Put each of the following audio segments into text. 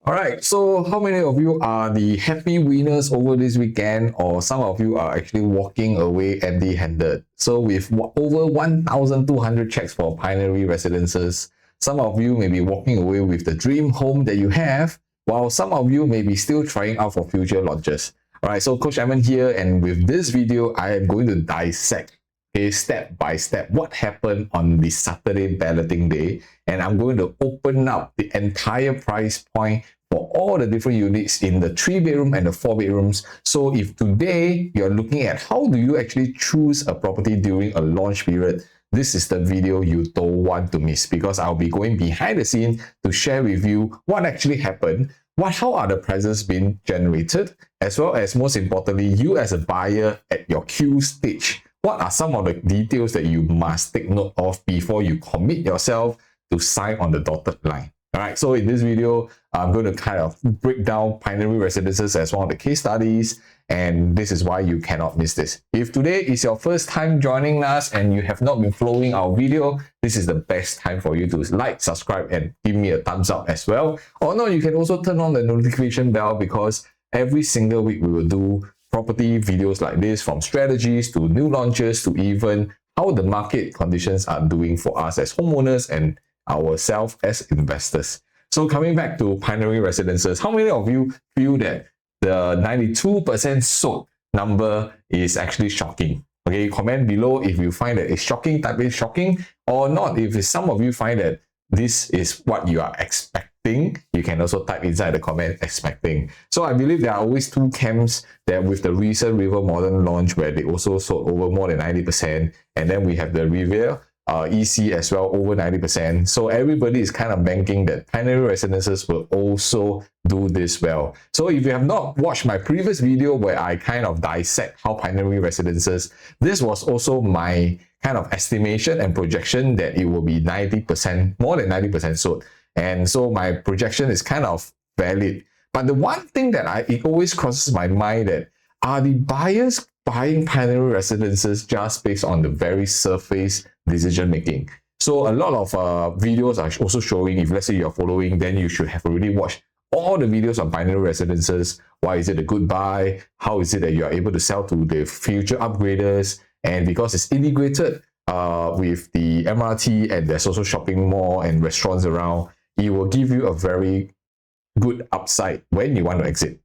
All right, so how many of you are the happy winners over this weekend, or some of you are actually walking away empty-handed? So with over 1,200 checks for Pinery Residences, some of you may be walking away with the dream home that you have, while some of you may be still trying out for future launches. All right, so Coach Edmund here, and with this video, I am going to dissect step by step what happened on the Saturday balloting day, and I'm going to open up the entire price point for all the different units in the 3-bedroom and the 4-bedrooms. So if today you're looking at how do you actually choose a property during a launch period, this is the video you don't want to miss, because I'll be going behind the scene to share with you what actually happened, how are the prices being generated, as well as, most importantly, you as a buyer at your queue stage. What are some of the details that you must take note of before you commit yourself to sign on the dotted line? All right, so in this video, I'm going to kind of break down Pinery Residences as one of the case studies, and this is why you cannot miss this. If today is your first time joining us and you have not been following our video, this is the best time for you to like, subscribe, and give me a thumbs up as well. Or no, you can also turn on the notification bell, because every single week we will do property videos like this, from strategies to new launches to even how the market conditions are doing for us as homeowners and ourselves as investors. So coming back to Pinery Residences, how many of you feel that the 92% sold number is actually shocking? Okay, comment below if you find that it's shocking, type in shocking, or not. If some of you find that this is what you are expecting, you can also type inside the comment expecting. So I believe there are always two camps that with the recent Rivelle Modern launch, where they also sold over more than 90%, and then we have the Rivelle EC as well, over 90%. So everybody is kind of banking that Pinery Residences will also do this well. So if you have not watched my previous video where I kind of dissect how Pinery Residences, this was also my kind of estimation and projection that it will be 90%, more than 90% sold. And so my projection is kind of valid. But the one thing that it always crosses my mind, that are the buyers buying Pinery Residences just based on the very surface decision making? So a lot of videos are also showing, if let's say you're following, then you should have already watched all the videos on Pinery Residences. Why is it a good buy? How is it that you are able to sell to the future upgraders? And because it's integrated with the MRT, and there's also shopping mall and restaurants around, it will give you a very good upside when you want to exit.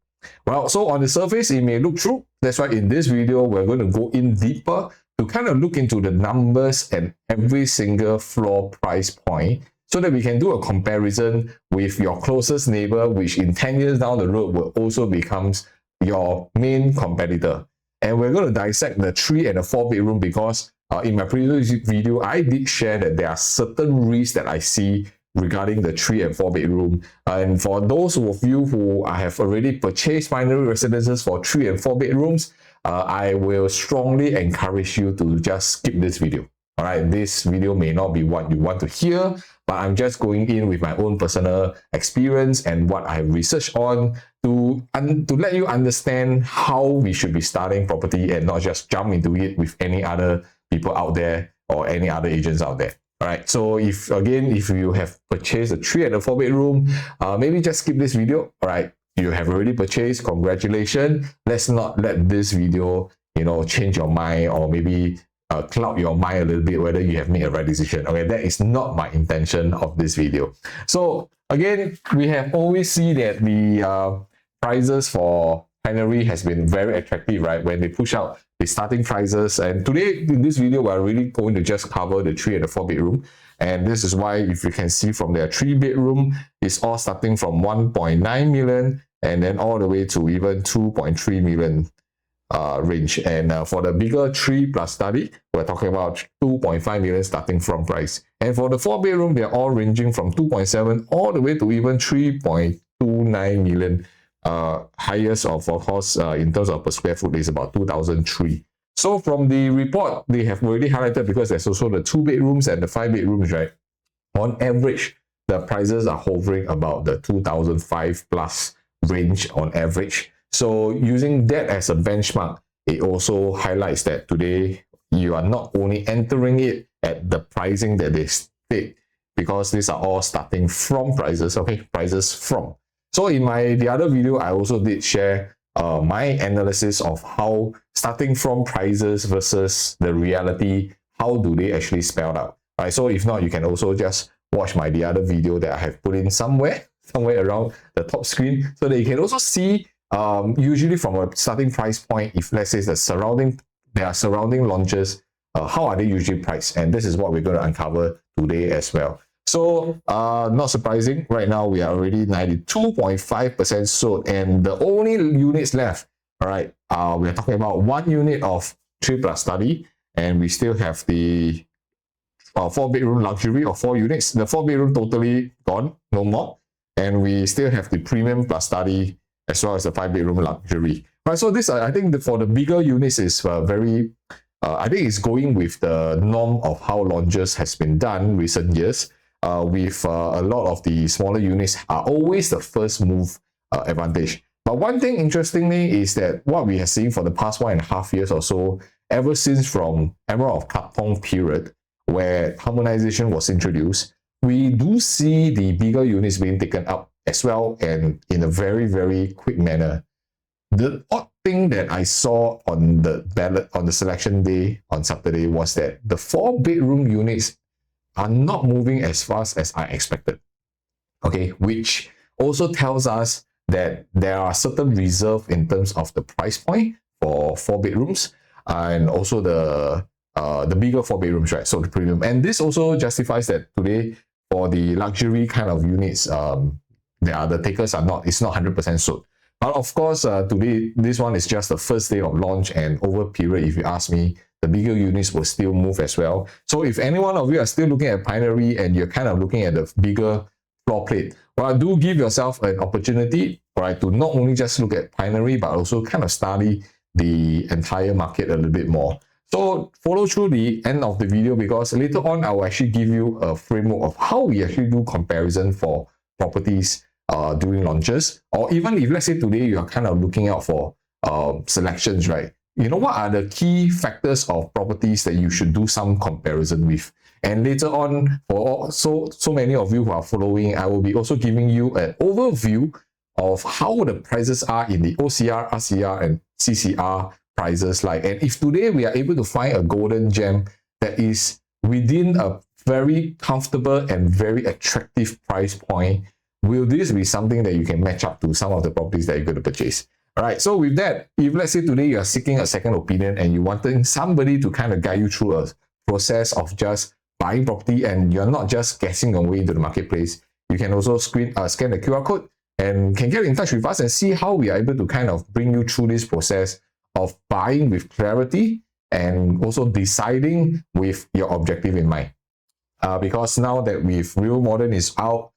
Well, so on the surface, it may look true. That's why in this video, we're going to go in deeper to kind of look into the numbers and every single floor price point, so that we can do a comparison with your closest neighbor, which in 10 years down the road will also becomes your main competitor. And we're going to dissect the 3 and the 4-bedroom, because in my previous video, I did share that there are certain risks that I see regarding the 3 and 4-bedroom. And for those of you who have already purchased Pinery Residences for 3 and 4-bedrooms, I will strongly encourage you to just skip this video. All right, this video may not be what you want to hear, but I'm just going in with my own personal experience and what I have researched on to let you understand how we should be starting property, and not just jump into it with any other people out there or any other agents out there. All right, so if you have purchased a 3 and a 4-bedroom, maybe just skip this video. All right, you have already purchased, congratulations. Let's not let this video, change your mind, or maybe cloud your mind a little bit whether you have made a right decision. Okay, that is not my intention of this video. So again, we have always seen that the prices for Pinery has been very attractive, right? When they push out the starting prices. And today in this video, we're really going to just cover the 3 and the 4-bedroom. And this is why, if you can see from their 3-bedroom, it's all starting from 1.9 million and then all the way to even 2.3 million range. And for the bigger 3+ study, we're talking about 2.5 million starting from price. And for the 4-bedroom, they're all ranging from 2.7 all the way to even 3.29 million. Highest of course in terms of per square foot is about 2,003. So from the report, they have already highlighted, because there's also the 2-bedrooms and the 5-bedrooms, right? On average, the prices are hovering about the 2,005 plus range on average. So using that as a benchmark, it also highlights that today you are not only entering it at the pricing that they state, because these are all starting from prices, okay? Prices from. So in the other video, I also did share my analysis of how starting from prices versus the reality, how do they actually spell out, right? So if not, you can also just watch the other video that I have put in somewhere around the top screen, so that you can also see usually from a starting price point, if let's say there are surrounding launches, how are they usually priced? And this is what we're going to uncover today as well. So not surprising, right now we are already 92.5% sold, and the only units left, all right, we're talking about 1 unit of 3+ study, and we still have the 4-bedroom luxury of 4 units. The 4-bedroom totally gone, no more. And we still have the premium plus study as well as the 5-bedroom luxury. Right, so this, I think for the bigger units is very, I think it's going with the norm of how launches has been done recent years. With a lot of the smaller units are always the first move advantage. But one thing interestingly is that what we have seen for the past 1.5 years or so, ever since from era of Katong period, where harmonization was introduced, we do see the bigger units being taken up as well, and in a very, very quick manner. The odd thing that I saw on the ballot on the selection day on Saturday was that the 4-bedroom units are not moving as fast as I expected. Okay, which also tells us that there are certain reserve in terms of the price point for 4 bedrooms, and also the bigger 4 bedrooms, right? So the premium, and this also justifies that today for the luxury kind of units, the takers are not, it's not 100% sold. But of course, today this one is just the first day of launch, and over period, if you ask me, the bigger units will still move as well. So if any one of you are still looking at Pinery and you're kind of looking at the bigger floor plate, well, do give yourself an opportunity, right, to not only just look at Pinery, but also kind of study the entire market a little bit more. So follow through the end of the video, because later on I will actually give you a framework of how we actually do comparison for properties during launches, or even if let's say today you are kind of looking out for selections, right? You know, what are the key factors of properties that you should do some comparison with? And later on, for so many of you who are following, I will be also giving you an overview of how the prices are in the OCR, RCR, and CCR prices like. And if today we are able to find a golden gem that is within a very comfortable and very attractive price point, will this be something that you can match up to some of the properties that you're going to purchase? All right, so with that, if let's say today you are seeking a second opinion and you wanted somebody to kind of guide you through a process of just buying property, and you're not just guessing your way into the marketplace, you can also scan the QR code and can get in touch with us and see how we are able to kind of bring you through this process of buying with clarity and also deciding with your objective in mind. Because now that with Real Modern is out,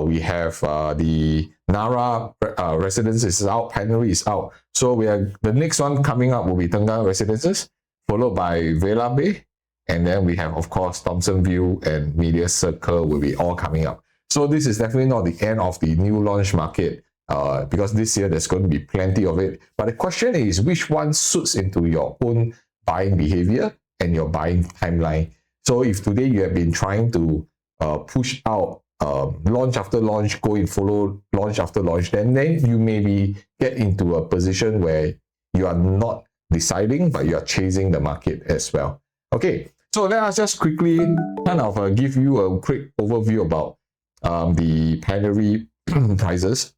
we have the Nara Residence is out, Pinery is out. So the next one coming up will be Tengah Residences, followed by Villa Bay, and then we have, of course, Thompson View and Media Circle will be all coming up. So this is definitely not the end of the new launch market, because this year there's going to be plenty of it. But the question is, which one suits into your own buying behavior and your buying timeline? So if today you have been trying to push out launch after launch, go and follow launch after launch, then you maybe get into a position where you are not deciding, but you are chasing the market as well. Okay, so let us just quickly kind of give you a quick overview about the Pinery prices.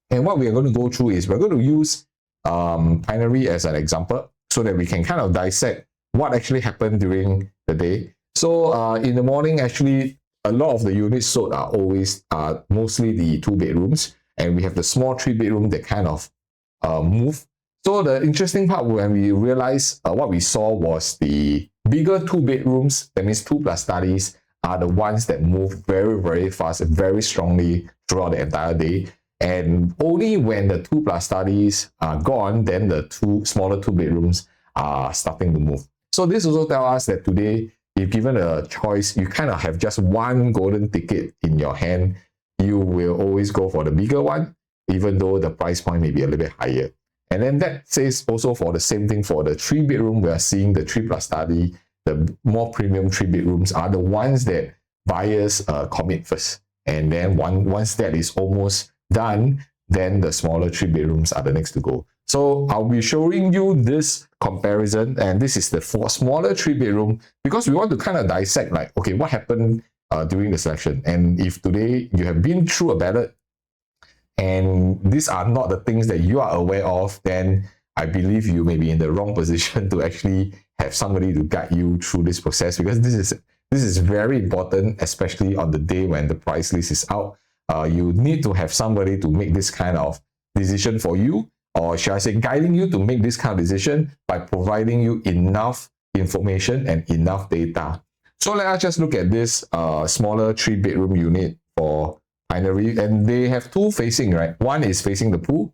And what we are going to go through is we're going to use Pinery as an example so that we can kind of dissect what actually happened during the day. So in the morning, actually, a lot of the units sold are mostly the 2 bedrooms, and we have the small 3-bedroom that kind of move. So the interesting part when we realized what we saw was the bigger 2 bedrooms, that means 2+ studies, are the ones that move very, very fast and very strongly throughout the entire day. And only when the 2+ studies are gone, then the smaller 2 bedrooms are starting to move. So this also tells us that today, if given a choice, you kind of have just one golden ticket in your hand, you will always go for the bigger one, even though the price point may be a little bit higher. And then that says also for the same thing for the 3-bedroom, we are seeing the 3+ study, the more premium 3-bedrooms are the ones that buyers commit first. And then once that is almost done, then the smaller 3 bedrooms are the next to go. So I'll be showing you this comparison, and this is the smaller 3 bedroom, because we want to kind of dissect like, okay, what happened during the selection. And if today you have been through a ballot and these are not the things that you are aware of, then I believe you may be in the wrong position to actually have somebody to guide you through this process, because this is very important, especially on the day when the price list is out. You need to have somebody to make this kind of decision for you, or should I say guiding you to make this kind of decision by providing you enough information and enough data. So let us just look at this smaller 3 bedroom unit for Pinery, and they have two facing, right? One is facing the pool,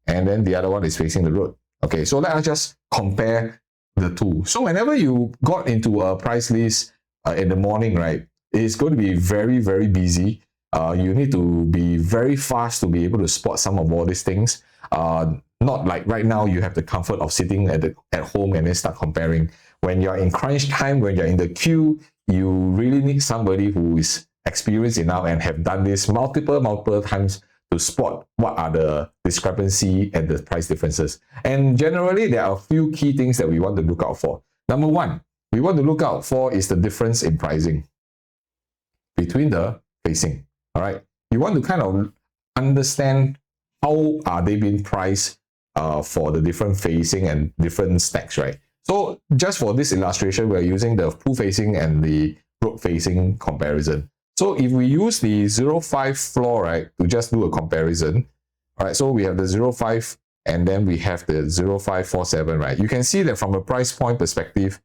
and then the other one is facing the road. Okay, so let us just compare the two. So whenever you got into a price list in the morning, right, it's going to be very, very busy. You need to be very fast to be able to spot some of all these things. Not like right now you have the comfort of sitting at home and then start comparing. When you're in crunch time, when you're in the queue, you really need somebody who is experienced enough and have done this multiple times to spot what are the discrepancy and the price differences. And generally, there are a few key things that we want to look out for. Number one, we want to look out for is the difference in pricing between the facing. All right, you want to kind of understand how are they being priced for the different facing and different stacks, right? So just for this illustration, we're using the pool facing and the road facing comparison. So if we use the 05 floor, right, to just do a comparison, all right, so we have the 05 and then we have the 0547, right? You can see that from a price point perspective,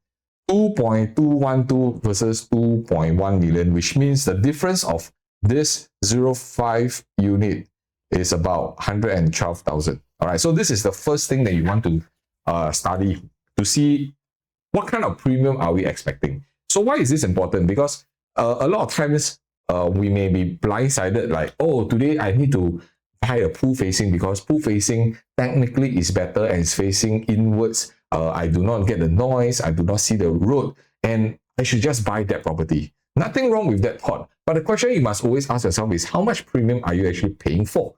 2.212 versus 2.1 million, which means the difference of this 05 unit is about 112,000. All right, so this is the first thing that you want to study to see what kind of premium are we expecting. So why is this important? Because a lot of times we may be blindsided, like, oh, today I need to buy a pool facing because pool facing technically is better and it's facing inwards. I do not get the noise, I do not see the road, and I should just buy that property. Nothing wrong with that thought. But the question you must always ask yourself is, how much premium are you actually paying for?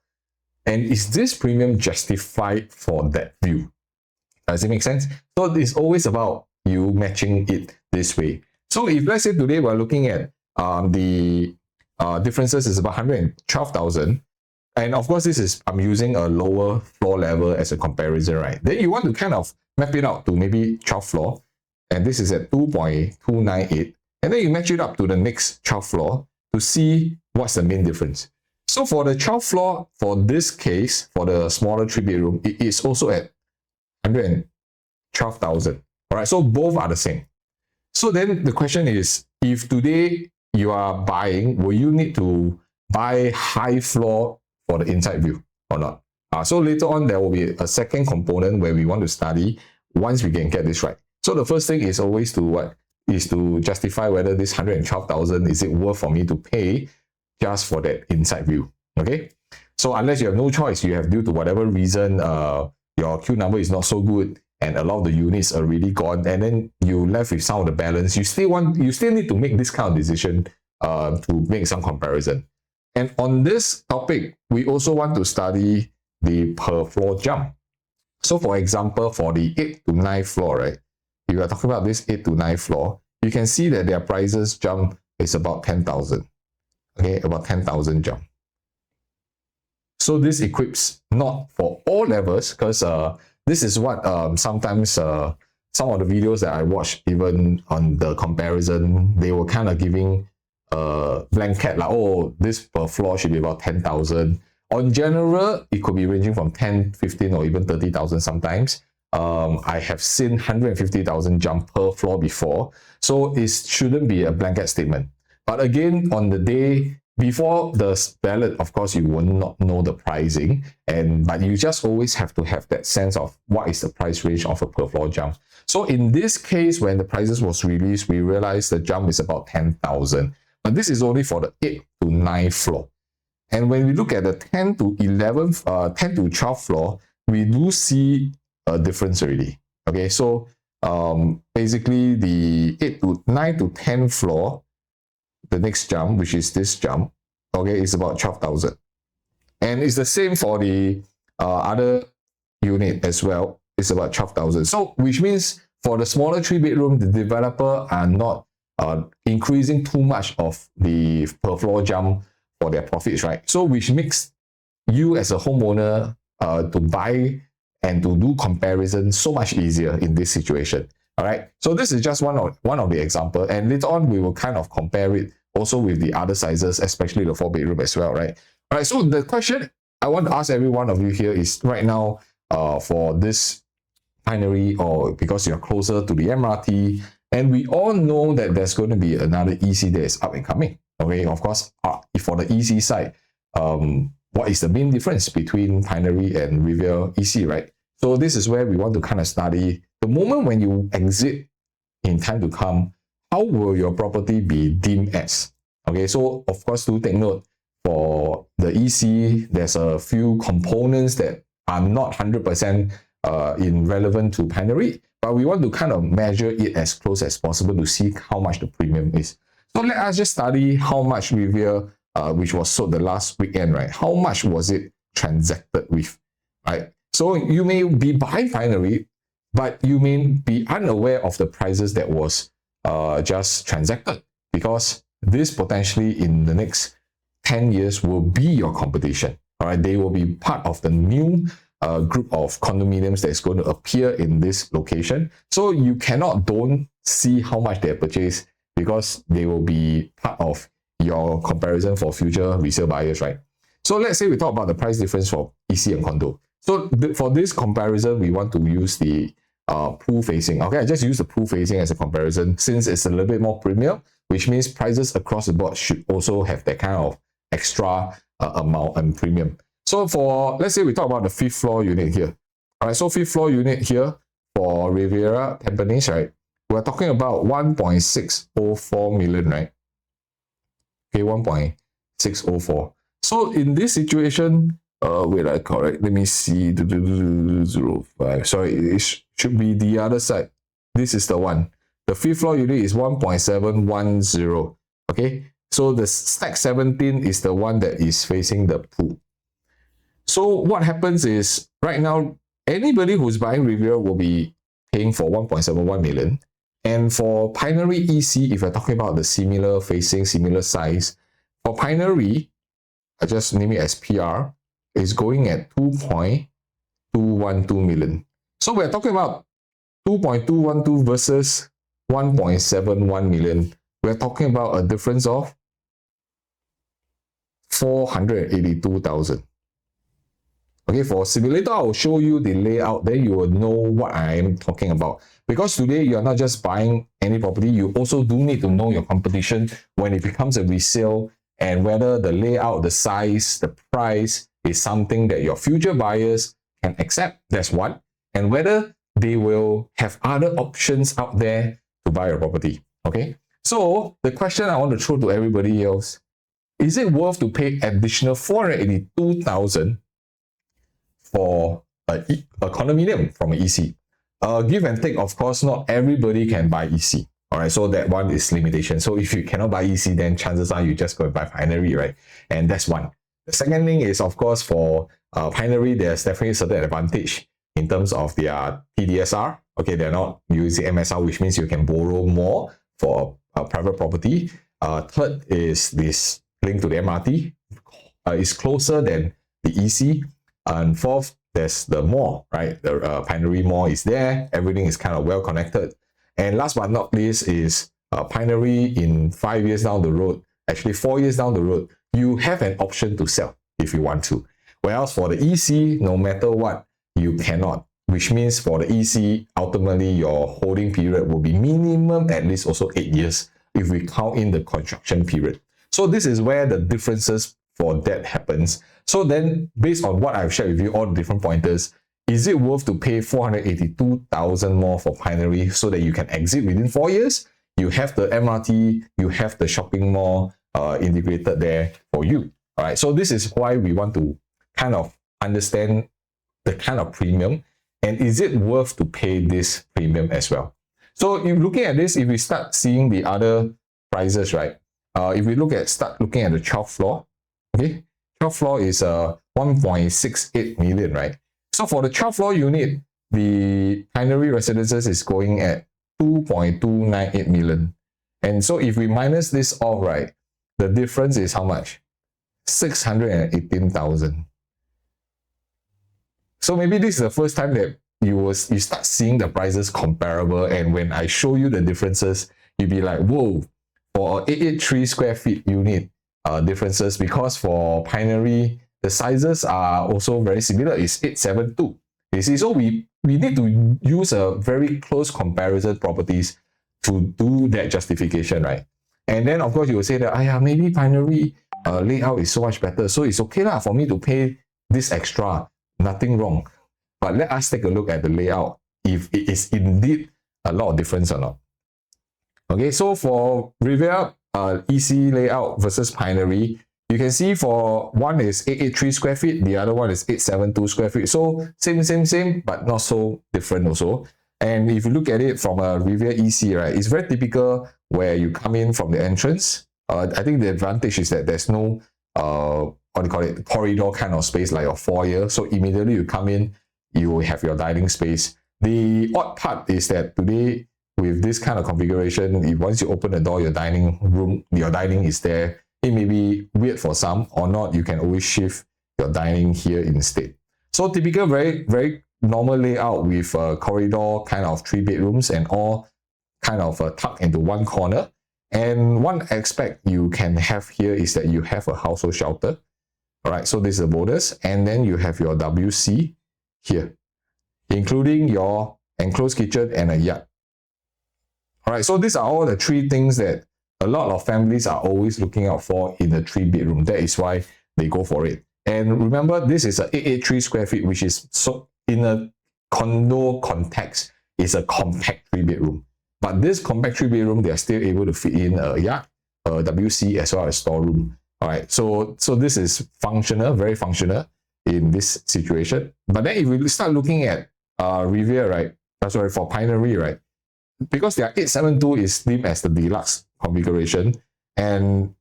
And is this premium justified for that view? Does it make sense? So it's always about you matching it this way. So if let's say today we're looking at the differences is about 112,000, and of course this is, I'm using a lower floor level as a comparison, right? Then you want to kind of map it out to maybe 12th floor, and this is at 2.298, and then you match it up to the next 12th floor to see what's the main difference. So for the 12th floor, for this case, for the smaller 3 bedroom, it is also at 112,000. All right, so both are the same. So then the question is, if today you are buying, will you need to buy high floor for the inside view or not? So later on, there will be a second component where we want to study once we can get this right. So the first thing is always to what? Is to justify whether this 112,000, is it worth for me to pay just for that inside view, okay? So unless you have no choice, you have, due to whatever reason, your queue number is not so good and a lot of the units are really gone, and then you left with some of the balance, you still need to make this kind of decision to make some comparison. And on this topic, we also want to study the per floor jump. So for example, for the 8 to 9 floor, right? If you are talking about this 8 to 9 floor, you can see that their prices jump is about 10,000. Okay, about 10,000 jump. So this equips not for all levels, because this is what sometimes some of the videos that I watch, even on the comparison, they were kind of giving a blanket like, oh, this per floor should be about 10,000. On general, it could be ranging from 10, 15, or even 30,000 sometimes. I have seen 150,000 jump per floor before, so it shouldn't be a blanket statement. But again, on the day before the ballot, of course, you will not know the pricing, but you just always have to have that sense of what is the price range of a per floor jump. So in this case, when the prices was released, we realized the jump is about 10,000. But this is only for the 8 to 9 floor. And when we look at the 10 to 11, 10 to 12 floor, we do see a difference already. Okay, so basically the 8 to 9 to 10 floor, the next jump, which is this jump, okay, is about 12,000. And it's the same for the other unit as well. It's about 12,000. So which means for the smaller 3-bedroom, the developer are not increasing too much of the per floor jump for their profits, right? So which makes you as a homeowner to buy and to do comparison so much easier in this situation. All right. So this is just one of the example, and later on we will kind of compare it also with the other sizes, especially the 4-bedroom as well, right? All right. So the question I want to ask every one of you here is right now for this Pinery, or because you're closer to the MRT, and we all know that there's going to be another EC that is up and coming. Okay, of course, for the EC side, what is the main difference between Pinery and Rivelle EC, right? So this is where we want to kind of study the moment when you exit in time to come, how will your property be deemed as? Okay, so of course, do take note for the EC, there's a few components that are not 100% relevant to Pinery, but we want to kind of measure it as close as possible to see how much the premium is. So let us just study how much Rivelle, which was sold the last weekend, right? How much was it transacted with, right? So you may be buying Pinery, but you may be unaware of the prices that was just transacted, because this potentially in the next 10 years will be your competition. All right, they will be part of the new group of condominiums that is going to appear in this location. So you don't see how much they purchased, because they will be part of your comparison for future resale buyers, right? So let's say we talk about the price difference for EC and condo. So for this comparison, we want to use the pool facing. Okay, I just use the pool facing as a comparison since it's a little bit more premium, which means prices across the board should also have that kind of extra amount and premium. So for, let's say we talk about the 5th floor unit here. All right, so 5th floor unit here for Riviera Tampines, right? We're talking about 1.604 million, right? Okay, 1.604. So in this situation, wait, I correct. Let me see. 05. Sorry, it should be the other side. This is the one. The 5th floor unit is 1.710. Okay, so the stack 17 is the one that is facing the pool. So what happens is right now, anybody who's buying Riviera will be paying for 1.71 million. And for Pinery EC, if you're talking about the similar facing, similar size, for Pinery, I just name it as PR, is going at 2.212 million. So we're talking about 2.212 versus 1.71 million. We're talking about a difference of 482,000. Okay, for simulator, I'll show you the layout, then you will know what I am talking about. Because today you are not just buying any property, you also do need to know your competition when it becomes a resale, and whether the layout, the size, the price is something that your future buyers can accept. That's one. And whether they will have other options out there to buy your property. Okay, so the question I want to throw to everybody else, is it worth to pay additional 482,000 for a condominium from an EC? Give and take, of course, not everybody can buy EC. All right, so that one is limitation. So if you cannot buy EC, then chances are you just go and buy Pinery, right? And that's one. The second thing is, of course, for Pinery, there's definitely a certain advantage in terms of their TDSR. Okay, they're not using MSR, which means you can borrow more for a private property. Third is this link to the MRT. It's closer than the EC. And fourth, there's the mall, right? The Pinery Mall is there. Everything is kind of well connected. And last but not least is Pinery in 5 years down the road, actually 4 years down the road, you have an option to sell if you want to. Whereas for the EC, no matter what, you cannot. Which means for the EC, ultimately your holding period will be minimum at least also 8 years if we count in the construction period. So this is where the differences for that happens. So then, based on what I've shared with you, all the different pointers, is it worth to pay 482,000 more for Pinery so that you can exit within 4 years? You have the MRT, you have the shopping mall integrated there for you. All right. So this is why we want to kind of understand the kind of premium, and is it worth to pay this premium as well? So if looking at this, if we start seeing the other prices, right? If we start looking at the 12th floor, okay, 12th floor is 1.68 million, right? So for the 12th floor unit, the Pinery Residences is going at 2.298 million. And so if we minus this off, right, the difference is how much? 618,000. So maybe this is the first time that you start seeing the prices comparable, and when I show you the differences, you'll be like, whoa, for a 883 square feet unit differences, because for Pinery, the sizes are also very similar. It's 872. You see, so we need to use a very close comparison properties to do that justification, right? And then, of course, you will say that, maybe Pinery layout is so much better, so it's okay for me to pay this extra. Nothing wrong. But let us take a look at the layout, if it is indeed a lot of difference or not. Okay, so for Rivelle EC layout versus Pinery, you can see for one is 883 square feet, the other one is 872 square feet. So same, but not so different also. And if you look at it from a Rivelle EC, right, it's very typical where you come in from the entrance. I think the advantage is that there's no what do you call it, corridor kind of space like a foyer. So immediately you come in, you will have your dining space. The odd part is that today, with this kind of configuration, if once you open the door, your dining is there. It may be weird for some or not. You can always shift your dining here instead. So typical, very, very normal layout with a corridor, kind of 3 bedrooms and all kind of tucked into one corner. And one aspect you can have here is that you have a household shelter. All right, so this is the bonus. And then you have your WC here, including your enclosed kitchen and a yard. All right, so these are all the 3 things that a lot of families are always looking out for in a 3-bedroom. That is why they go for it. And remember, this is a 883 square feet, which is, so in a condo context, is a compact 3-bedroom. But this compact 3-bedroom, they are still able to fit in a yard, a WC, as well as storeroom. All right, so this is functional, very functional in this situation. But then if we start looking at Rivelle, right? For Pinery, right? Because their 872 is deemed as the deluxe configuration, and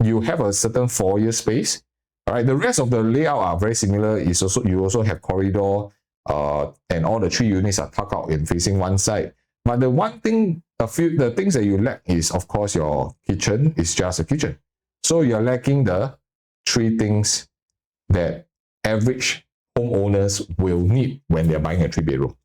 you have a certain foyer space. All right, the rest of the layout are very similar. You also have corridor, and all the 3 units are tucked out and facing one side. But the one thing, the things that you lack is, of course, your kitchen is just a kitchen. So you're lacking the 3 things that average homeowners will need when they're buying a 3-bedroom.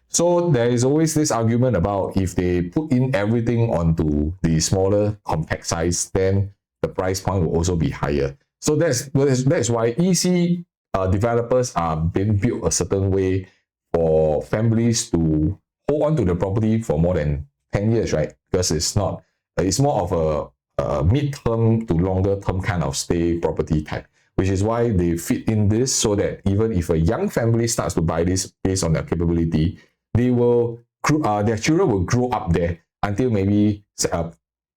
So there is always this argument about if they put in everything onto the smaller compact size, then the price point will also be higher. So that's why EC developers are being built a certain way for families to hold on to the property for more than 10 years, right? Because it's more of a mid-term to longer-term kind of stay property type, which is why they fit in this, so that even if a young family starts to buy this based on their capability, their children will grow up there until maybe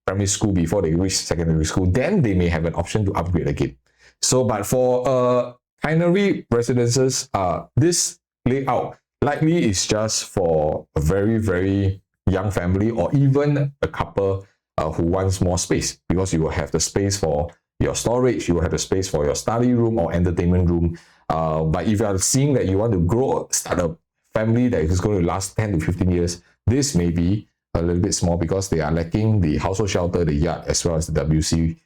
primary school before they reach secondary school. Then they may have an option to upgrade again. So, but for Pinery Residences, this layout likely is just for a very, very young family, or even a couple who wants more space, because you will have the space for your storage, you will have the space for your study room or entertainment room. But if you are seeing that you want to start a family that is going to last 10 to 15 years, this may be a little bit small because they are lacking the household shelter, the yard, as well as the WC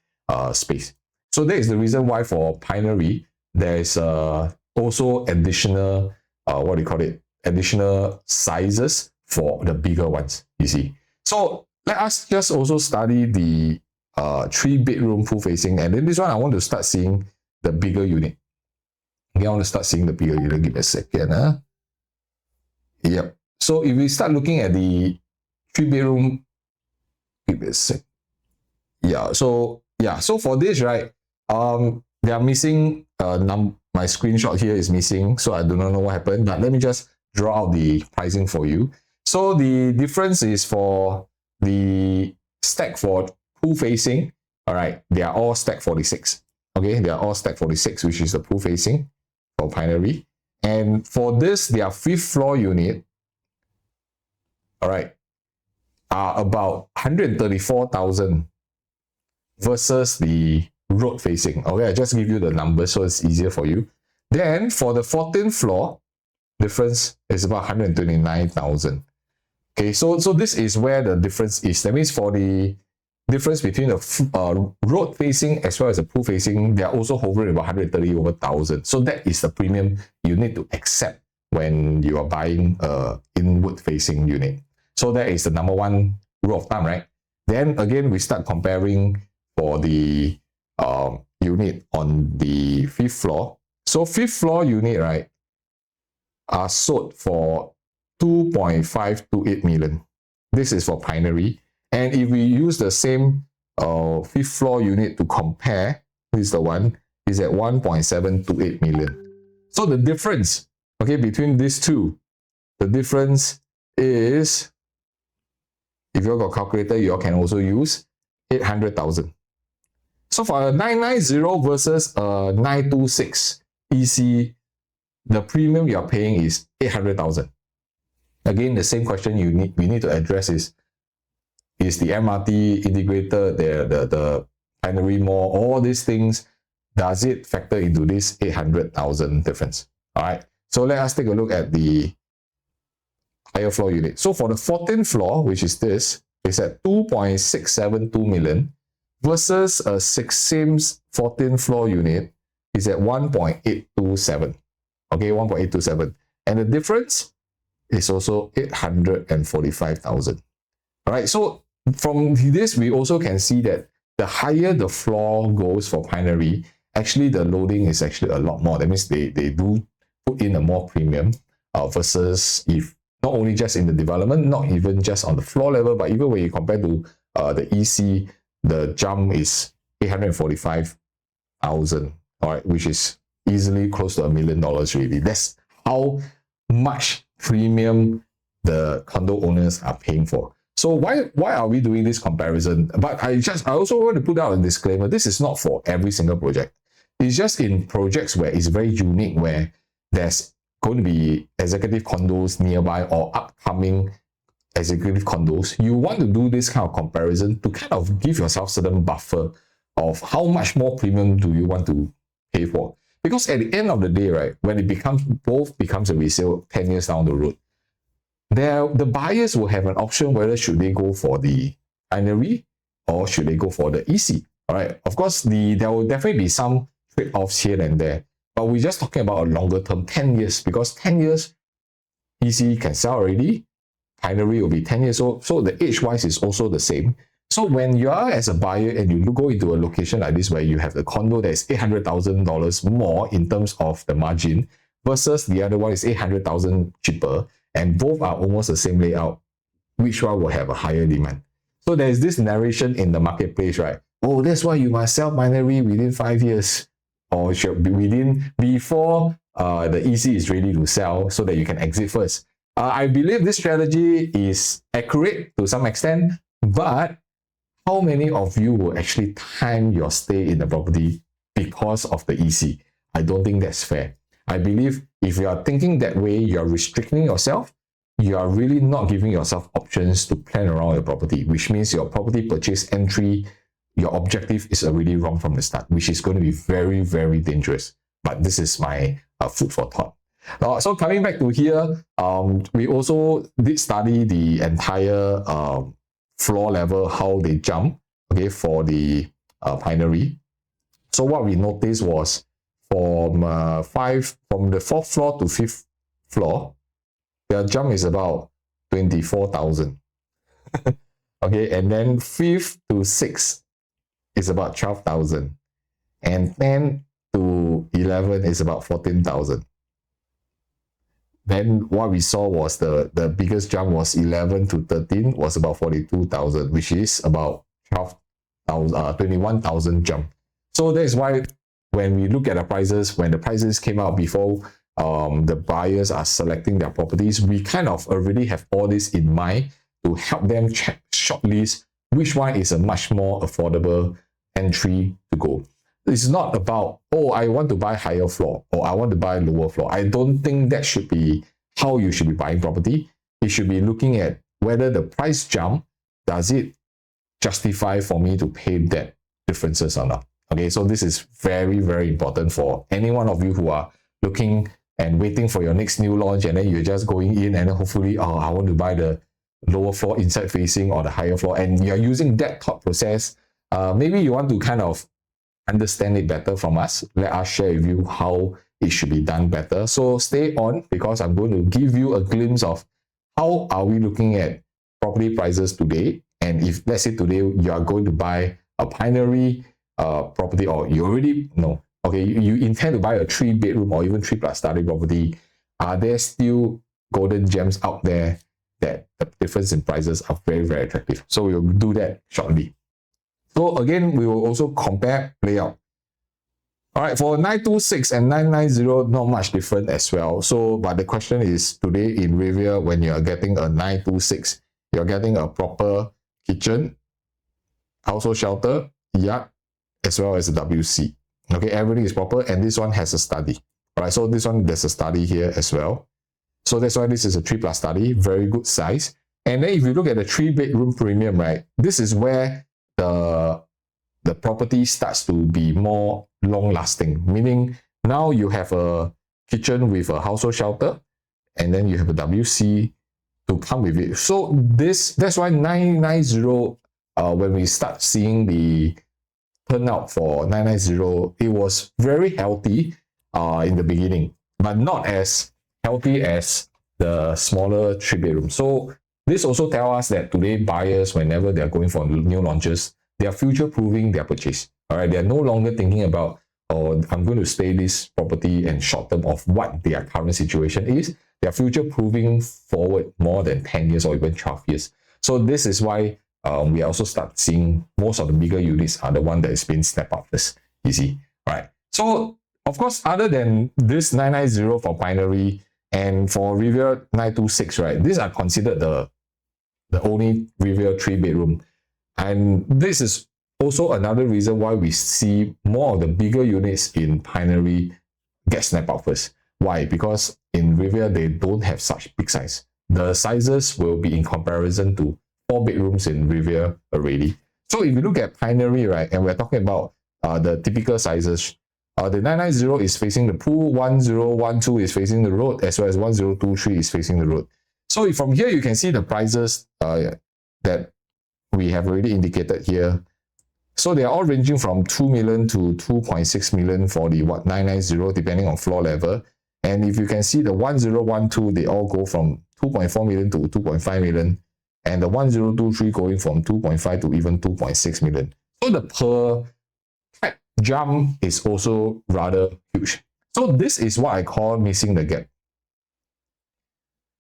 space. So that is the reason why for Pinery, there is also additional, additional sizes for the bigger ones, you see. So let us just also study the 3-bedroom full facing, and then this one I want to start seeing the bigger unit. Okay, I want to start seeing the bigger unit. Give me a second. Yep. So if we start looking at the 3-bedroom, give me a sec. Yeah. So for this, right, they are missing my screenshot here is missing, so I do not know what happened. But let me just draw out the pricing for you. So the difference is for the stack for pool facing. All right, they are all stack 46. Okay, they are all stack 46, which is the pool facing for Pinery. And for this, their 5th floor unit, all right, are about 134,000 versus the road facing. Okay, I just give you the numbers so it's easier for you. Then for the 14th floor, difference is about 129,000. Okay, so this is where the difference is. That means for the difference between the road facing as well as the pool facing, they are also hovering about 130 over 1,000. So that is the premium you need to accept when you are buying a inward facing unit. So that is the number one rule of thumb, right? Then again, we start comparing for the unit on the 5th floor. So 5th floor unit, right, are sold for 2.528 million. This is for Pinery. And if we use the same 5th floor unit to compare, this is the one, is at 1.728 million. So the difference, okay, between these two, the difference is, if you got a calculator, you can also use 800,000. So for a 990 versus a 926 EC, the premium you are paying is 800,000. Again, the same question we need to address is the MRT integrated, the Pinery Mall, all these things, does it factor into this 800,000 difference? All right. So let us take a look at the higher floor unit. So for the 14th floor, which is this, it's at 2.672 million versus a same 14th floor unit is at 1.827. Okay, 1.827. And the difference is also 845,000. All right, so from this, we also can see that the higher the floor goes for Pinery, actually the loading is actually a lot more. That means they do put in a more premium versus if not only just in the development, not even just on the floor level, but even when you compare to the EC, the jump is 845,000, all right, which is easily close to $1 million really. That's how much premium the condo owners are paying for. So why are we doing this comparison? But I also want to put out a disclaimer. This is not for every single project. It's just in projects where it's very unique, where there's going to be executive condos nearby or upcoming executive condos. You want to do this kind of comparison to kind of give yourself certain buffer of how much more premium do you want to pay for. Because at the end of the day, right, when it becomes a resale 10 years down the road, the buyers will have an option whether should they go for the Pinery or should they go for the EC. All right. Of course, there will definitely be some trade-offs here and there, but we're just talking about a longer term, 10 years, because 10 years EC can sell already. Pinery will be 10 years old. So the age-wise is also the same. So when you are as a buyer and you go into a location like this where you have the condo that is $800,000 more in terms of the margin versus the other one is 800,000 cheaper, and both are almost the same layout, which one will have a higher demand? So there's this narration in the marketplace, right? Oh, that's why you must sell Pinery within 5 years, or should be before the EC is ready to sell, so that you can exit first. I believe this strategy is accurate to some extent, but how many of you will actually time your stay in the property because of the EC? I don't think that's fair. I believe if you are thinking that way, you are restricting yourself. You are really not giving yourself options to plan around your property, which means your property purchase entry, your objective is already wrong from the start, which is going to be very, very dangerous. But this is my food for thought. So coming back to here, we also did study the entire floor level, how they jump, okay, for the Pinery. So what we noticed was from the 4th floor to 5th floor, their jump is about 24,000. Okay, and then 5th to 6th is about 12,000, and 10 to 11 is about 14,000. Then what we saw was the biggest jump was 11 to 13 was about 42,000, which is about 21,000 jump. So that is why when we look at the prices, when the prices came out before the buyers are selecting their properties, we kind of already have all this in mind to help them check shortlist which one is a much more affordable entry to go. It's not about, oh, I want to buy higher floor or I want to buy lower floor. I don't think that should be how you should be buying property. You should be looking at whether the price jump, does it justify for me to pay that differences or not. Okay, so this is very, very important for any one of you who are looking and waiting for your next new launch, and then you're just going in and then hopefully, oh, I want to buy the lower floor inside facing or the higher floor, and you're using that thought process, maybe you want to kind of understand it better from us. Let us share with you how it should be done better. So stay on, because I'm going to give you a glimpse of how are we looking at property prices today. And if let's say today you are going to buy a Pinery property, or you already know, okay, you intend to buy a 3-bedroom or even 3+ study property, are there still golden gems out there that the difference in prices are very, very attractive? So we'll do that shortly. So again, we will also compare layout. All right, for 926 and 990, not much different as well. So, but the question is, today in Rivelle, when you're getting a 926, you're getting a proper kitchen, household shelter, yard, as well as a WC. Okay, everything is proper, and this one has a study. All right, so this one, there's a study here as well. So that's why this is a 3+ study, very good size. And then if you look at the 3-bedroom premium, right, this is where the property starts to be more long-lasting, meaning now you have a kitchen with a household shelter, and then you have a WC to come with it. So that's why 990, when we start seeing the turnout for 990, it was very healthy in the beginning, but not as healthy as the smaller 3-bedroom. So this also tells us that today buyers, whenever they're going for new launches, they are future-proofing their purchase. All right, they're no longer thinking about, oh, I'm going to stay this property and short term of what their current situation is. They're future-proofing forward more than 10 years or even 12 years. So this is why we also start seeing most of the bigger units are the one that is being snapped up first. You see, all right. So of course, other than this 990 for Pinery and for Rivelle 926, right, these are considered the only Rivelle 3-bedroom. And this is also another reason why we see more of the bigger units in Pinery get snapped out first. Why? Because in Rivelle, they don't have such big size. The sizes will be in comparison to 4 bedrooms in Rivelle already. So if you look at Pinery, right, and we're talking about the typical sizes, the 990 is facing the pool, 1012 is facing the road, as well as 1023 is facing the road. So from here, you can see the prices that we have already indicated here. So they are all ranging from 2 million to 2.6 million for the 990, depending on floor level. And if you can see the 1012, they all go from 2.4 million to 2.5 million. And the 1023 going from 2.5 to even 2.6 million. So the per type jump is also rather huge. So this is what I call missing the gap.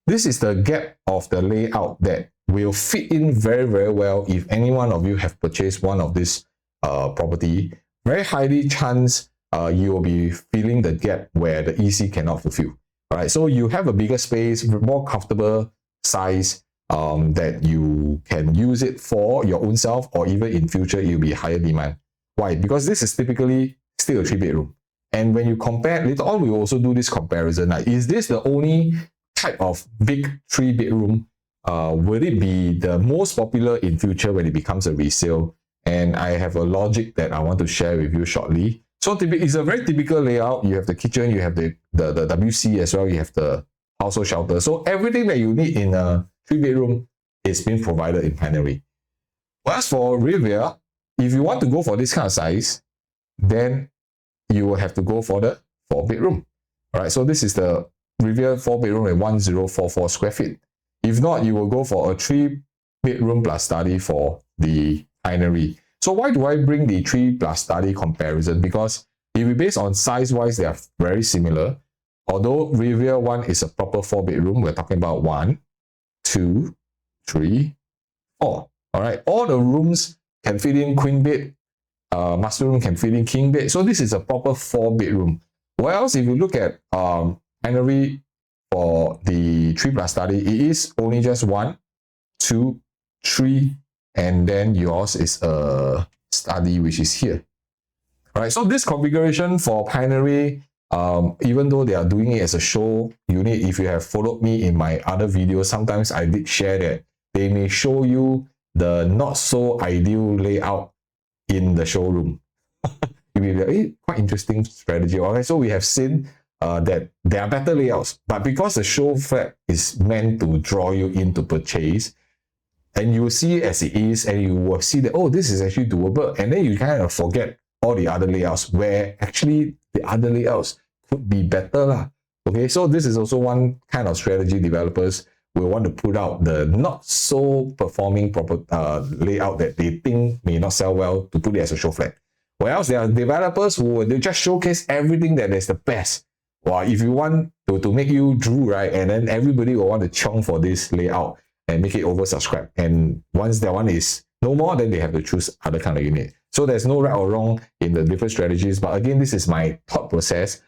This is the gap of the layout that will fit in very, very well if any one of you have purchased one of this property. Very highly chance you will be filling the gap where the EC cannot fulfill. All right, so you have a bigger space, more comfortable size that you can use it for your own self, or even in future it will be higher demand. Why? Because this is typically still a 3-bedroom. And when you compare, later on we will also do this comparison. Like, is this the only type of big 3-bedroom? Will it be the most popular in future when it becomes a resale? And I have a logic that I want to share with you shortly. So it's a very typical layout. You have the kitchen, you have the WC as well, you have the household shelter. So everything that you need in a 3-bedroom is being provided in Pinery. Whereas for Rivelle, if you want to go for this kind of size, then you will have to go for the 4-bedroom. All right, so this is the Rivelle 4-bedroom at 1044 square feet. If not, you will go for a 3-bedroom plus study for the Pinery. So why do I bring the 3+ study comparison? Because if we base on size-wise, they are very similar. Although Rivelle one is a proper 4-bedroom, we're talking about 1, 2, 3, 4. All right, all the rooms can fit in queen bed. Master room can fit in king bed. So this is a proper 4-bedroom. Whereas if you look at Pinery for the 3+ study, it is only just 1, 2, 3, and then yours is a study, which is here. All right, so this configuration for Pinery, even though they are doing it as a show unit, if you have followed me in my other videos, sometimes I did share that they may show you the not so ideal layout in the showroom. You'll be like, hey, quite interesting strategy. All right, so we have seen that there are better layouts. But because the show flat is meant to draw you in to purchase, and you will see it as it is, and you will see that, oh, this is actually doable. And then you kind of forget all the other layouts where actually the other layouts could be better lah. Okay, so this is also one kind of strategy developers will want to put out, the not so performing layout that they think may not sell well, to put it as a show flat. Whereas there are developers who they just showcase everything that is the best. Well, if you want to make you drool, right, and then everybody will want to chong for this layout and make it oversubscribed. And once that one is no more, then they have to choose other kind of unit. So there's no right or wrong in the different strategies. But again, this is my thought process.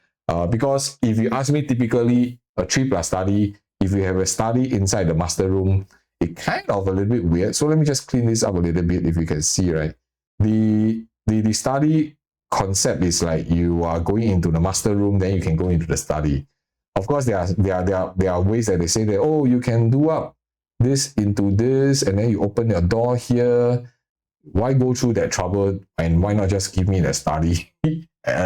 Because if you ask me, typically a 3+ study, if you have a study inside the master room, it kind of a little bit weird. So let me just clean this up a little bit. If you can see, right, the study concept is like you are going into the master room, then you can go into the study. Of course, there are ways that they say that, oh, you can do up this into this, and then you open your door here. Why go through that trouble, and why not just give me the study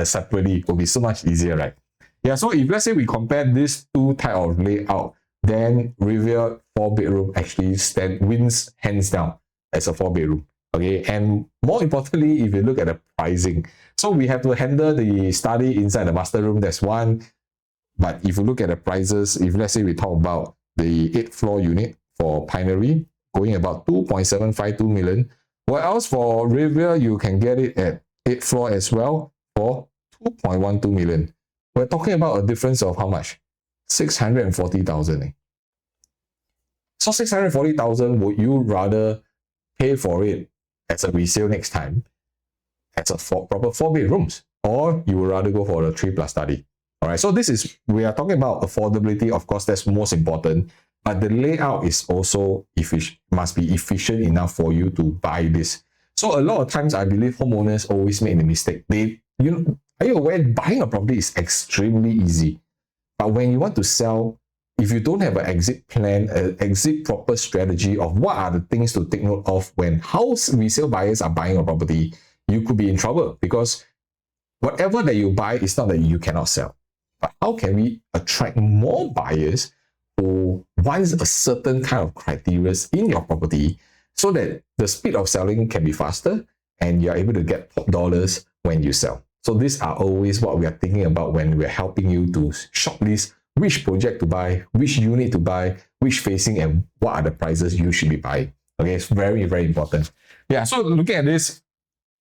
separately? It will be so much easier, right? Yeah, so if let's say we compare these two type of layout, then Rivelle 4-bedroom actually wins hands down as a 4-bedroom. Okay, and more importantly, if you look at the pricing, so we have to handle the study inside the master room, that's one. But if you look at the prices, if let's say we talk about the 8th floor unit for Pinery, going about 2.752 million. What else for Rivelle? You can get it at 8th floor as well for 2.12 million. We're talking about a difference of how much? 640,000. So 640,000, would you rather pay for it as a resale next time, as a proper 4-bedrooms, or you would rather go for the 3+ study? All right, so this is, we are talking about affordability. Of course, that's most important, but the layout is also efficient, must be efficient enough for you to buy this. So a lot of times, I believe homeowners always make the mistake. Are you aware buying a property is extremely easy, but when you want to sell, if you don't have an exit plan, an exit proper strategy of what are the things to take note of when house resale buyers are buying a property, you could be in trouble, because whatever that you buy is not that you cannot sell. But how can we attract more buyers who wants a certain kind of criteria in your property, so that the speed of selling can be faster and you're able to get top dollars when you sell? So these are always what we are thinking about when we're helping you to shortlist which project to buy, which unit to buy, which facing, and what are the prices you should be buying. Okay, it's very, very important. Yeah, so looking at this,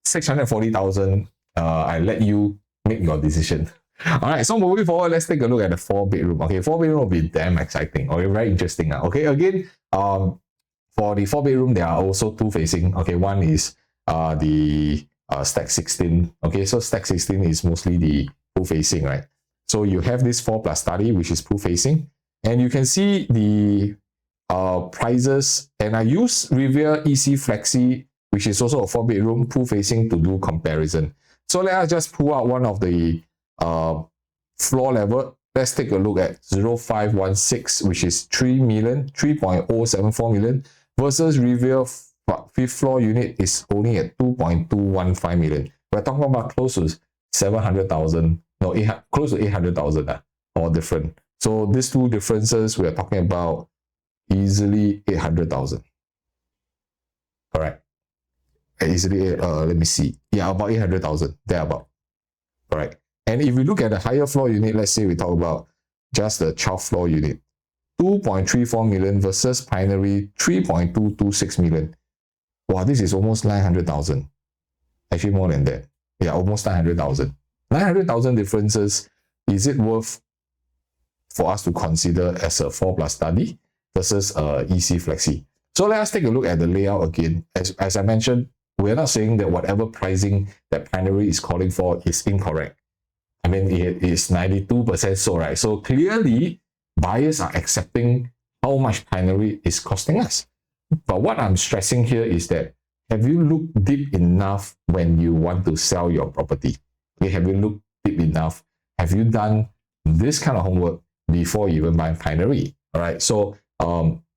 640,000, I let you make your decision. All right, so moving forward, let's take a look at the 4-bedroom. Okay, 4-bedroom will be damn exciting. Okay, very interesting. Okay, again, for the 4-bedroom, there are also two facing. Okay, one is the stack 16. Okay, so stack 16 is mostly the pool facing, right? So you have this 4+ study, which is pool facing, and you can see the prices. And I use Rivelle EC Flexi, which is also a 4-bedroom pool facing, to do comparison. So let us just pull out one of the floor level. Let's take a look at 0516, which is 3.074 million, versus Rivelle 5th floor unit is only at 2.215 million. We're talking about close to 700,000. No, close to 800,000 or different. So these two differences, we are talking about easily 800,000. Correct. Easily, let me see. Yeah, about 800,000, thereabout. Correct. And if we look at the higher floor unit, let's say we talk about just the 12th floor unit, 2.34 million versus Pinery 3.226 million. Wow, this is almost 900,000. Actually, more than that. Yeah, almost 900,000. 900,000 differences. Is it worth for us to consider as a 4+ study versus EC Flexi? So let us take a look at the layout again. As I mentioned, we're not saying that whatever pricing that Pinery is calling for is incorrect. I mean, it is 92% so, right? So clearly, buyers are accepting how much Pinery is costing us. But what I'm stressing here is that, have you looked deep enough when you want to sell your property? Okay, have you looked deep enough? Have you done this kind of homework before you even buy Pinery? All right, so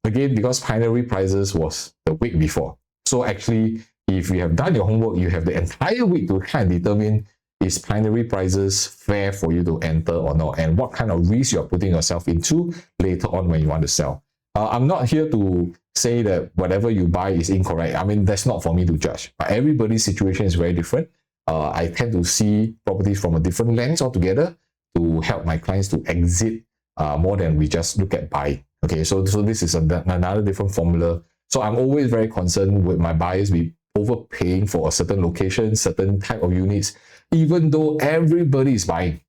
again, because Pinery prices was the week before. So actually, if you have done your homework, you have the entire week to kind of determine is Pinery prices fair for you to enter or not, and what kind of risk you're putting yourself into later on when you want to sell. I'm not here to say that whatever you buy is incorrect. I mean, that's not for me to judge, but everybody's situation is very different. I tend to see properties from a different lens altogether to help my clients to exit more than we just look at buy. Okay, so this is another different formula. So I'm always very concerned with my buyers be overpaying for a certain location, certain type of units, even though everybody is buying.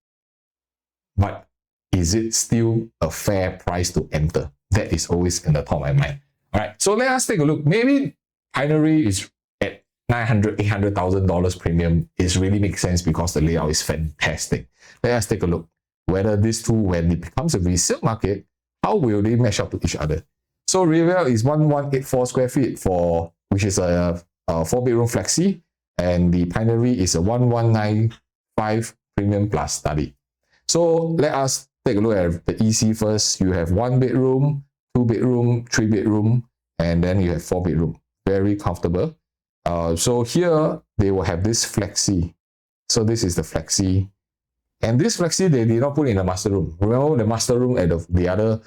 But is it still a fair price to enter? That is always in the top of my mind. All right, so let us take a look. Maybe Pinery is at $900,000, $800,000 premium. It really makes sense because the layout is fantastic. Let us take a look whether these two, when it becomes a resale market, how will they match up to each other? So Rivelle is 1184 square feet for, which is a 4-bedroom flexi, and the Pinery is a 1195 premium plus study. So let us take a look at the EC first. You have 1 bedroom, 2 bedroom, 3 bedroom, and then you have 4 bedroom. Very comfortable. So here they will have this flexi. So this is the flexi. And this flexi, they did not put in the master room. Remember, the master room at the other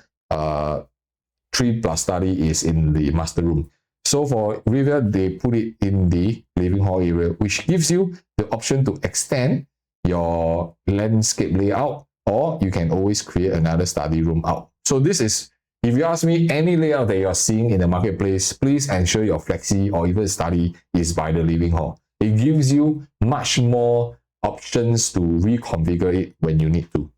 3 plus study is in the master room. So for Rivelle, they put it in the living hall area, which gives you the option to extend your landscape layout, or you can always create another study room out. So this is, if you ask me, any layout that you are seeing in the marketplace, please ensure your flexi or even study is by the living hall. It gives you much more options to reconfigure it when you need to.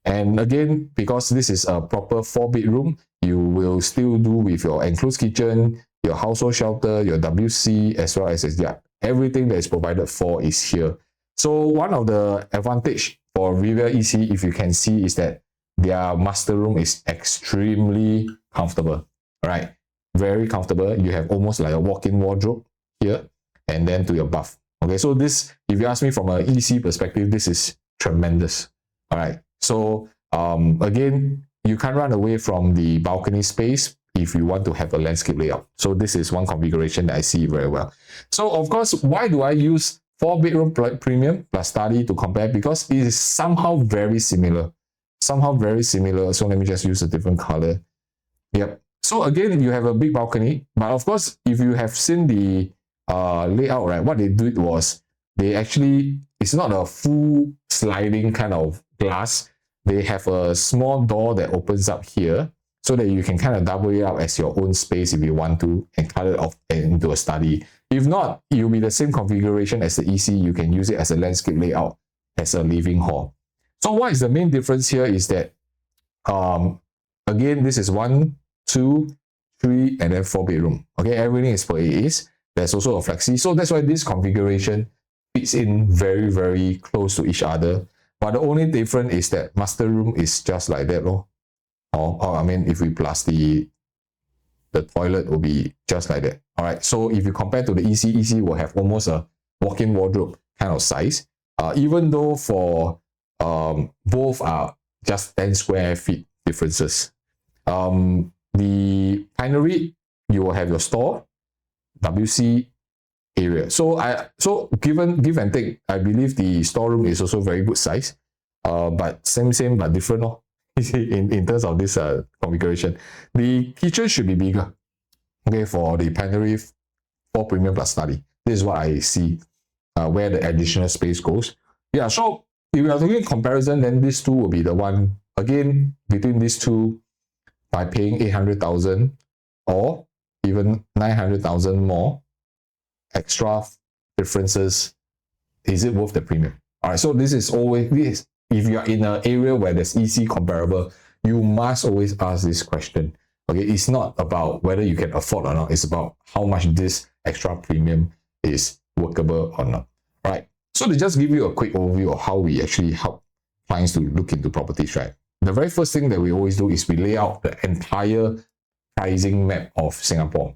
And again, because this is a proper 4-bedroom, you will still do with your enclosed kitchen, your household shelter, your WC, as well as everything that is provided for is here. So one of the advantage for Rivelle EC, if you can see, is that their master room is extremely comfortable. All right, very comfortable. You have almost like a walk-in wardrobe here, and then to your bath. Okay, so this, if you ask me from an EC perspective, this is tremendous. All right, so again, you can't run away from the balcony space if you want to have a landscape layout. So this is one configuration that I see very well. So of course, why do I use 4-bedroom premium plus study to compare? Because it is somehow very similar. Somehow very similar. So let me just use a different color. Yep. So again, you have a big balcony, but of course, if you have seen the layout, right, what they did was they actually, it's not a full sliding kind of glass. They have a small door that opens up here so that you can kind of double it up as your own space if you want to, and cut it off into a study. If not, it will be the same configuration as the EC. You can use it as a landscape layout, as a living hall. So what is the main difference here is that, again, this is 1, 2, 3, and then 4 bedroom. Okay, everything is per AAs. There's also a flexi. So that's why this configuration fits in very, very close to each other. But the only difference is that master room is just like that. Or I mean, if we plus the toilet will be just like that. All right. So if you compare to the EC, EC will have almost a walk-in wardrobe kind of size. Even though for both are just 10 square feet differences. The Pinery, you will have your store, WC area. So give and take, I believe the storeroom is also very good size. But same but different in terms of this configuration. The kitchen should be bigger. Okay, for the Pinery 4 premium plus study. This is what I see where the additional space goes. Yeah, so if we are doing comparison, then these two will be the one, again, between these two, by paying 800,000 or even 900,000 more extra differences, is it worth the premium? All right, so this is always this. If you are in an area where there's EC comparable, you must always ask this question. Okay, it's not about whether you can afford or not. It's about how much this extra premium is workable or not. All right. So to just give you a quick overview of how we actually help clients to look into properties, right? The very first thing that we always do is we lay out the entire pricing map of Singapore.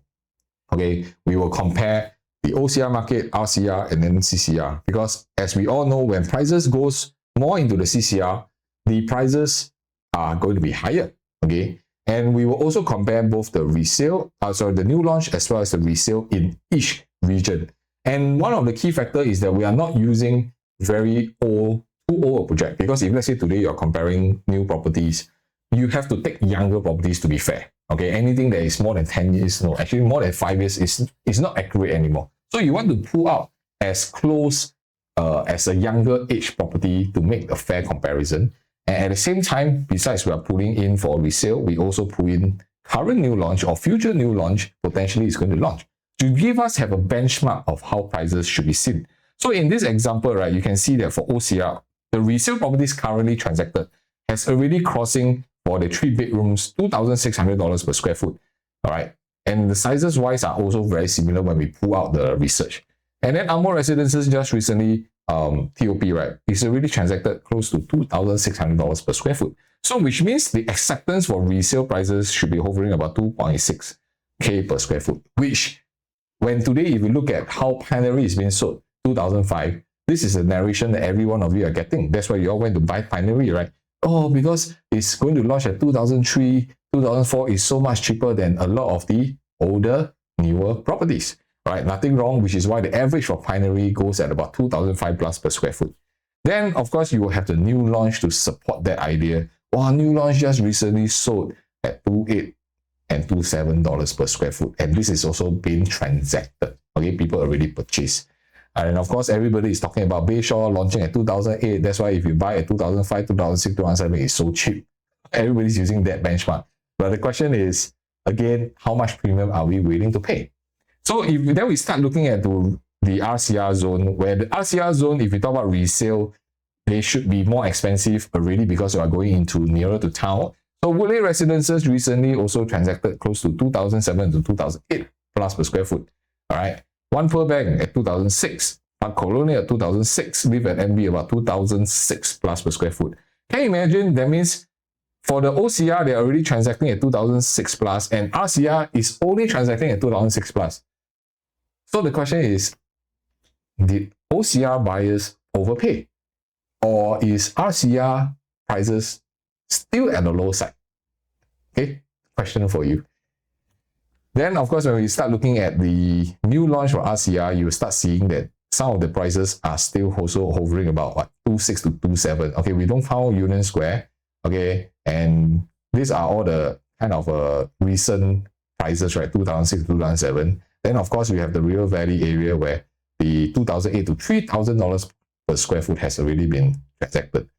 Okay, we will compare the OCR market, RCR, and then CCR. Because as we all know, when prices goes more into the CCR, the prices are going to be higher. Okay, and we will also compare both the resale, the new launch, as well as the resale in each region. And one of the key factors is that we are not using very old, too old a project. Because if let's say today you're comparing new properties, you have to take younger properties to be fair. Okay, anything that is more than 10 years, no, actually more than 5 years is not accurate anymore. So you want to pull out as close as a younger age property to make a fair comparison. And at the same time, besides we are pulling in for resale, we also pull in current new launch or future new launch potentially is going to launch to give us have a benchmark of how prices should be seen. So in this example, right, you can see that for OCR, the resale properties currently transacted has already crossing for the 3 bedrooms, $2,600 per square foot. All right. And the sizes wise are also very similar when we pull out the research. And then Amor Residences just recently, TOP, right, is already transacted close to $2,600 per square foot. So which means the acceptance for resale prices should be hovering about 2.6K per square foot, which when today, if you look at how Pinery is being sold, 2005, this is a narration that every one of you are getting. That's why you all went to buy Pinery, right? Oh, because it's going to launch at 2003, 2004 is so much cheaper than a lot of the older, newer properties, right? Nothing wrong, which is why the average for Pinery goes at about 2005 plus per square foot. Then, of course, you will have the new launch to support that idea. Wow, new launch just recently sold at $28 and $27 per square foot. And this is also being transacted. Okay, people already purchased. And of course, everybody is talking about Bayshore launching at 2008. That's why if you buy at 2005, 2006, 2007, it's so cheap. Everybody's using that benchmark. But the question is, again, how much premium are we willing to pay? So then we start looking at the RCR zone, where the RCR zone, if you talk about resale, they should be more expensive already because you are going into nearer to town. So Woodley Residences recently also transacted close to 2007 to 2008 plus per square foot. All right. One per bank at 2006. Park Colonial at 2006. Live at MB about 2006 plus per square foot. Can you imagine? That means for the OCR, they're already transacting at 2006 plus, and RCR is only transacting at 2006 plus. So the question is, did OCR buyers overpay? Or is RCR prices still at the low side? Okay, question for you. Then, of course, when we start looking at the new launch for RCR, you will start seeing that some of the prices are still also hovering about what 26 to 27. Okay, we don't count Union Square. Okay, and these are all the kind of recent prices, right? 2006 to 2007. Then, of course, we have the Rivelle Valley area where the $2,008 to $3,000 per square foot has already been transacted.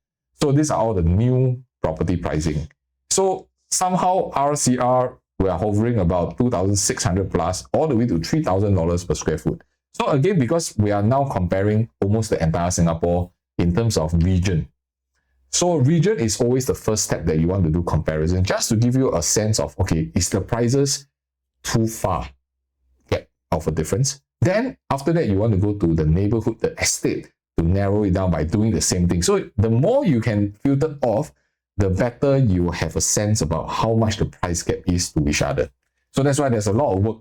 So these are all the new property pricing. So somehow RCR, we are hovering about 2,600 plus all the way to $3,000 per square foot. So again, because we are now comparing almost the entire Singapore in terms of region. So region is always the first step that you want to do comparison, just to give you a sense of, okay, is the prices too far of a difference? Then after that, you want to go to the neighborhood, the estate, to narrow it down by doing the same thing. So the more you can filter off, the better you have a sense about how much the price gap is to each other. So that's why there's a lot of work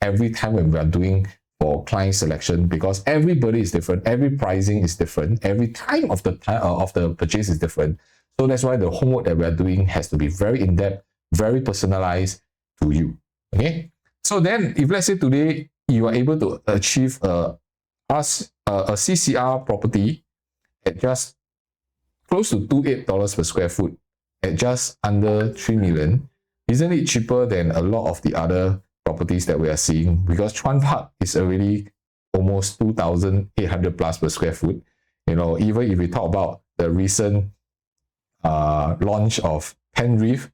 every time when we are doing for client selection, because everybody is different, every pricing is different, every time of the purchase is different. So that's why the homework that we are doing has to be very in-depth, very personalized to you. Okay. So then, if let's say today you are able to achieve a CCR property at just close to $28 per square foot at just under 3 million, isn't it cheaper than a lot of the other properties that we are seeing? Because Chuan Park is already almost 2,800 plus per square foot. You know, even if we talk about the recent launch of Penrith,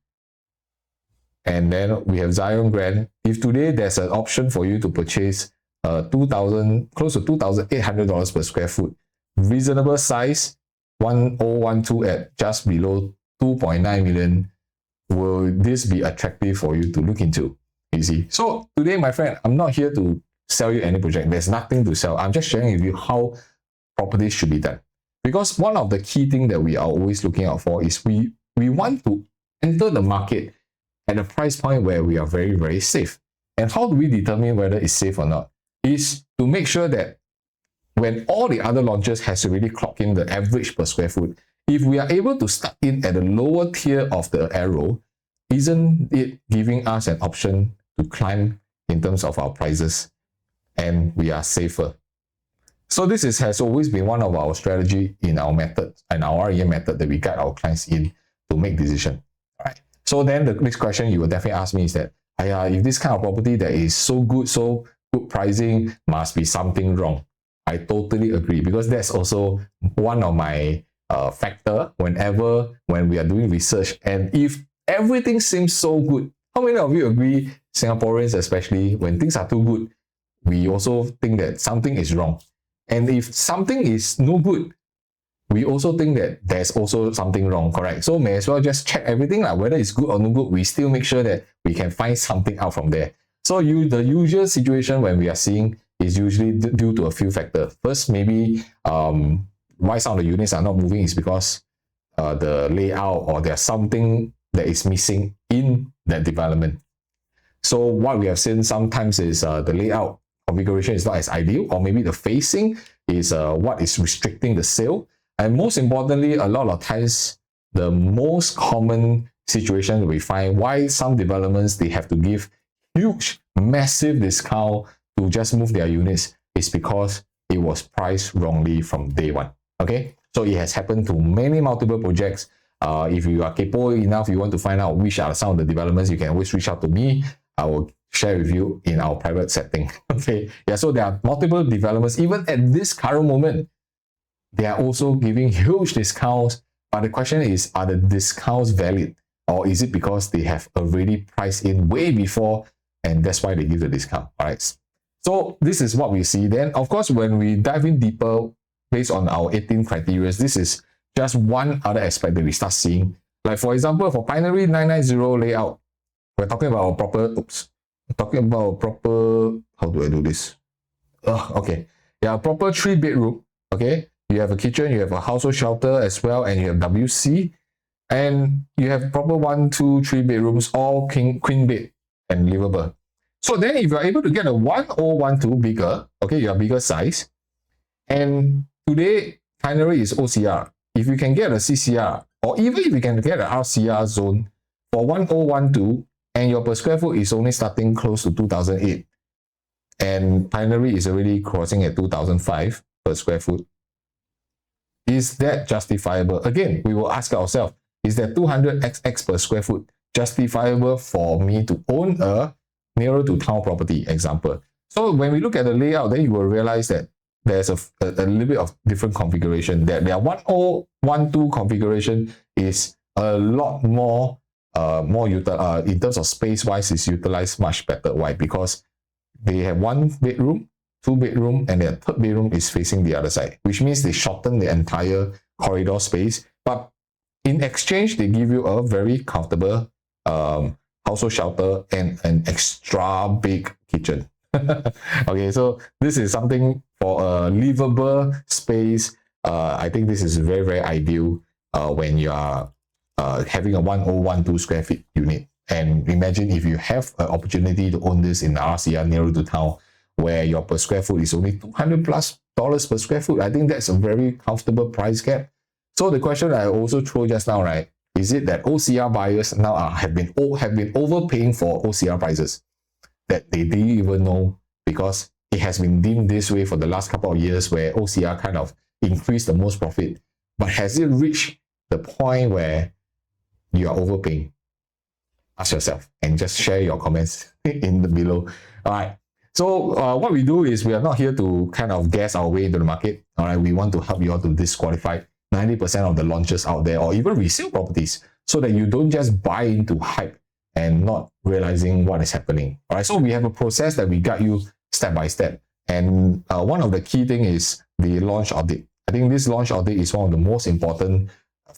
and then we have Zion Grand. If today there's an option for you to purchase close to $2,800 per square foot, reasonable size, 1012 at just below 2.9 million, will this be attractive for you to look into? You see, so today, my friend, I'm not here to sell you any project. There's nothing to sell. I'm just sharing with you how properties should be done. Because one of the key things that we are always looking out for is we want to enter the market at a price point where we are very, very safe. And how do we determine whether it's safe or not? Is to make sure that when all the other launches has already clocked in the average per square foot, if we are able to start in at the lower tier of the arrow, isn't it giving us an option to climb in terms of our prices, and we are safer? So this has always been one of our strategy in our method and our REM method that we guide our clients in to make decision. All right. So then the next question you will definitely ask me is that, if this kind of property that is so good pricing, must be something wrong. I totally agree, because that's also one of my factor when we are doing research. And if everything seems so good, how many of you agree, Singaporeans especially, when things are too good, we also think that something is wrong. And if something is no good, we also think that there's also something wrong, correct? So may as well just check everything, like whether it's good or no good, we still make sure that we can find something out from there. So the usual situation when we are seeing is usually due to a few factors. First, maybe why some of the units are not moving is because the layout, or there's something that is missing in that development. So what we have seen sometimes is the layout configuration is not as ideal, or maybe the facing is what is restricting the sale. And most importantly, a lot of times, the most common situation we find why some developments, they have to give huge, massive discount to just move their units is because it was priced wrongly from day one. Okay, so it has happened to multiple projects. If you are capable enough, you want to find out which are some of the developments, you can always reach out to me. I will share with you in our private setting. Okay, yeah, so there are multiple developments. Even at this current moment, they are also giving huge discounts. But the question is, are the discounts valid? Or is it because they have already priced in way before, and that's why they give the discount? All right. So this is what we see. Then, of course, when we dive in deeper based on our 18 criteria, this is just one other aspect that we start seeing. Like, for example, for Pinery 990 layout, we're talking about a proper, how do I do this? Okay. Yeah, proper 3-bedroom. Okay. You have a kitchen, you have a household shelter as well, and you have WC. And you have proper 1, 2, 3 bedrooms, all queen bed and livable. So then if you're able to get a 1012 bigger, okay, you are bigger size. And today, Pinery is OCR. If you can get a CCR, or even if you can get an RCR zone for 1012, and your per square foot is only starting close to 2008, and Pinery is already crossing at 2005 per square foot, is that justifiable? Again, we will ask ourselves, is that 200xx per square foot justifiable for me to own a nearer to town property, example? So when we look at the layout, then you will realize that there's a little bit of different configuration. Their 1012 configuration is a lot more in terms of space wise, is utilized much better. Why? Because they have 1 bedroom, 2 bedroom, and their 3rd bedroom is facing the other side, which means they shorten the entire corridor space. But in exchange, they give you a very comfortable household shelter and an extra big kitchen. Okay, so this is something for a livable space. I think this is very, very ideal when you are having a 1012 square feet unit. And imagine if you have an opportunity to own this in RCR nearer to town, where your per square foot is only $200+ per square foot. I think that's a very comfortable price gap. So the question I also threw just now, right, is it that OCR buyers now have been overpaying for OCR prices that they didn't even know, because it has been deemed this way for the last couple of years, where OCR kind of increased the most profit? But has it reached the point where you are overpaying? Ask yourself and just share your comments in the below. All right. So what we do is, we are not here to kind of guess our way into the market. All right. We want to help you all to disqualify 90% of the launches out there, or even resale properties, so that you don't just buy into hype and not realizing what is happening. All right. So we have a process that we guide you step by step. And one of the key thing is the launch audit. I think this launch audit is one of the most important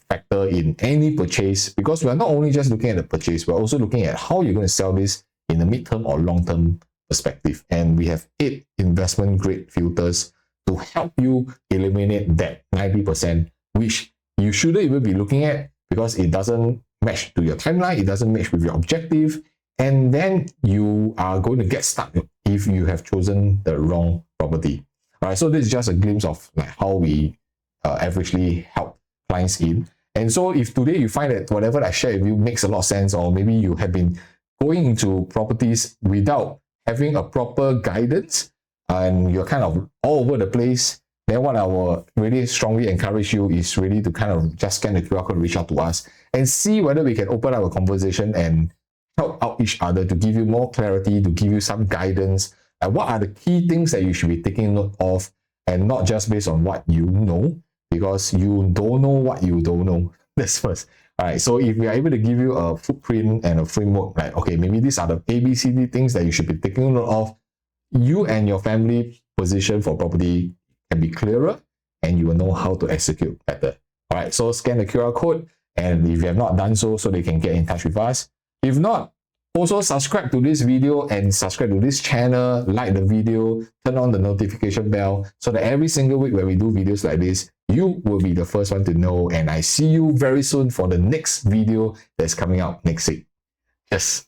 factor in any purchase, because we are not only just looking at the purchase, we're also looking at how you're going to sell this in the midterm or long-term perspective. And we have 8 investment grade filters to help you eliminate that 90%, which you shouldn't even be looking at, because it doesn't match to your timeline, it doesn't match with your objective, and then you are going to get stuck if you have chosen the wrong property. All right, so this is just a glimpse of like how we averagely help clients in. And so if today you find that whatever I share with you makes a lot of sense, or maybe you have been going into properties without having a proper guidance, and you're kind of all over the place, then what I will really strongly encourage you is really to kind of just scan the QR code, reach out to us, and see whether we can open up a conversation and help out each other to give you more clarity, to give you some guidance. And what are the key things that you should be taking note of, and not just based on what you know, because you don't know what you don't know. That's first. All right. So if we are able to give you a footprint and a framework, like, okay, maybe these are the ABCD things that you should be taking note of, you and your family position for property can be clearer, and you will know how to execute better. All right. So scan the QR code, and if you have not done so, they can get in touch with us. If not, also subscribe to this video and subscribe to this channel, like the video, turn on the notification bell, so that every single week when we do videos like this, you will be the first one to know. And I see you very soon for the next video that's coming out next week. Yes.